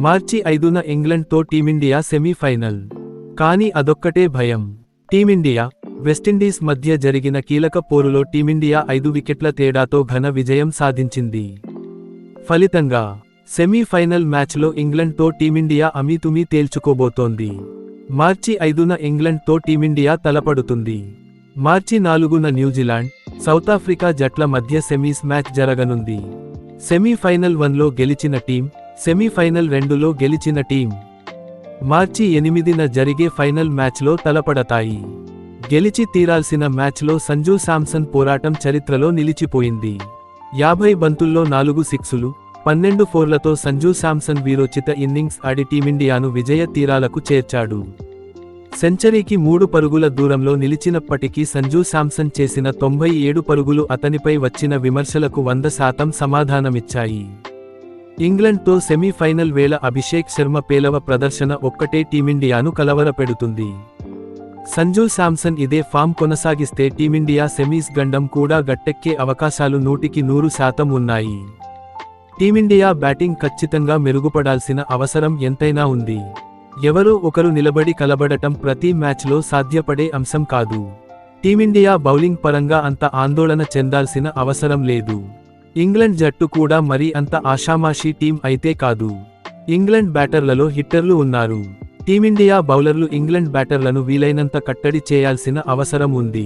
మార్చి 5న ఇంగ్లండ్తో team India semi-final. కానీ అదొక్కటే భయం. టీమిండియా, వెస్టిండీస్ మధ్య జరిగిన కీలక పోరులో టీమిండియా 5 వికెట్ల తేడాతో ఘన విజయం సాధించింది. ఫలితంగా సెమీఫైనల్ మ్యాచ్లో ఇంగ్లండ్తో టీమిండియా అమీతుమీ తేల్చుకోబోతోంది. మార్చి 5న ఇంగ్లండ్తో టీమిండియా తలపడుతుంది. మార్చి 4న న్యూజిలాండ్, సౌతాఫ్రికా జట్ల మధ్య సెమీస్ మ్యాచ్ జరగనుంది. సెమీఫైనల్ 1లో గెలిచిన టీం, సెమీఫైనల్ 2లో గెలిచిన టీం మార్చి 8న జరిగే ఫైనల్ మ్యాచ్లో తలపడతాయి. గెలిచి తీరాల్సిన మ్యాచ్లో సంజూ శాంసన్ పోరాటం చరిత్రలో నిలిచిపోయింది. 50 బంతుల్లో 4 సిక్సులు, 12 ఫోర్లతో సంజూ శాంసన్ వీరోచిత ఇన్నింగ్స్ ఆడి టీమిండియాను విజయ తీరాలకు చేర్చాడు. సెంచరీకి 3 పరుగుల దూరంలో నిలిచినప్పటికీ సంజూ శాంసన్ చేసిన 97 పరుగులు అతనిపై వచ్చిన విమర్శలకు 100% సమాధానమిచ్చాయి. ఇంగ్లండ్తో సెమీఫైనల్ వేళ అభిషేక్ శర్మ పేలవ ప్రదర్శన ఒక్కటే టీమిండియాను కలవరపెడుతుంది. సంజూ శాంసన్ ఇదే ఫామ్ కొనసాగిస్తే టీమిండియా సెమీస్ గండం కూడా గట్టెక్కే అవకాశాలు 100% ఉన్నాయి. టీమిండియా బ్యాటింగ్ ఖచ్చితంగా మెరుగుపడాల్సిన అవసరం ఎంతైనా ఉంది. ఎవరో ఒకరు నిలబడి కలబడటం ప్రతి మ్యాచ్లో సాధ్యపడే అంశం కాదు. టీమిండియా బౌలింగ్ పరంగా అంత ఆందోళన చెందాల్సిన అవసరం లేదు. ఇంగ్లండ్ జట్టు కూడా మరీ అంత ఆషామాషీ టీం అయితే కాదు. ఇంగ్లండ్ బ్యాటర్లలో హిట్టర్లు ఉన్నారు. టీమిండియా బౌలర్లు ఇంగ్లండ్ బ్యాటర్లను వీలైనంత కట్టడి చేయాల్సిన అవసరం ఉంది.